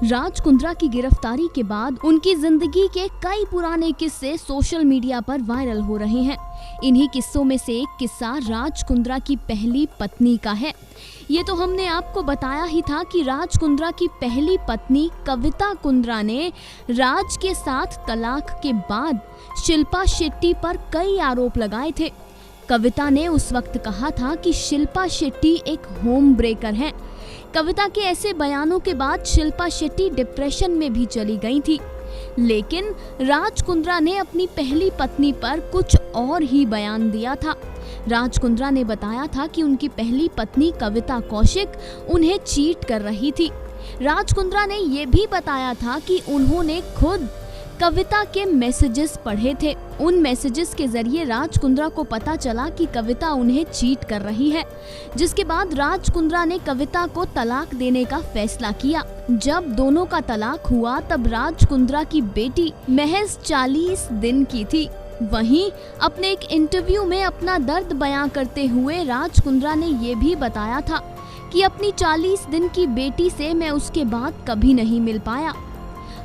राज कुंद्रा की गिरफ्तारी के बाद उनकी जिंदगी के कई पुराने किस्से सोशल मीडिया पर वायरल हो रहे हैं। इन्हीं किस्सों में से एक किस्सा राज कुंद्रा की पहली पत्नी का है। ये तो हमने आपको बताया ही था कि राज कुंद्रा की पहली पत्नी कविता कुंद्रा ने राज के साथ तलाक के बाद शिल्पा शेट्टी पर कई आरोप लगाए थे। कविता ने उस वक्त कहा था कि शिल्पा शेट्टी एक होम ब्रेकर है। कविता के ऐसे बयानों के बाद शिल्पा शेट्टी डिप्रेशन में भी चली गई थी। लेकिन राज कुंद्रा ने अपनी पहली पत्नी पर कुछ और ही बयान दिया था। राज कुंद्रा ने बताया था कि उनकी पहली पत्नी कविता कौशिक उन्हें चीट कर रही थी। राज कुंद्रा ने ये भी बताया था कि उन्होंने खुद कविता के मैसेजेस पढ़े थे। उन मैसेजेस के जरिए राज कुंद्रा को पता चला कि कविता उन्हें चीट कर रही है, जिसके बाद राज कुंद्रा ने कविता को तलाक देने का फैसला किया। जब दोनों का तलाक हुआ तब राज कुंद्रा की बेटी महज 40 दिन की थी। वहीं अपने एक इंटरव्यू में अपना दर्द बयां करते हुए राज कुंद्रा ने ये भी बताया था कि अपनी 40 दिन की बेटी से मैं उसके बाद कभी नहीं मिल पाया।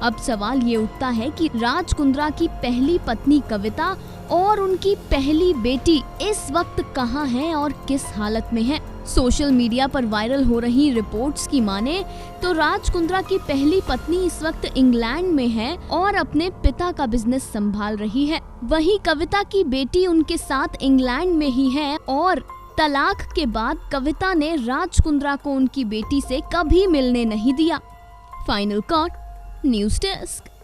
अब सवाल ये उठता है कि राज कुंद्रा की पहली पत्नी कविता और उनकी पहली बेटी इस वक्त कहाँ हैं और किस हालत में हैं? सोशल मीडिया पर वायरल हो रही रिपोर्ट्स की माने तो राज कुंद्रा की पहली पत्नी इस वक्त इंग्लैंड में है और अपने पिता का बिजनेस संभाल रही है। वहीं कविता की बेटी उनके साथ इंग्लैंड में ही है और तलाक के बाद कविता ने राज कुंद्रा को उनकी बेटी से कभी मिलने नहीं दिया। Final cut news desk.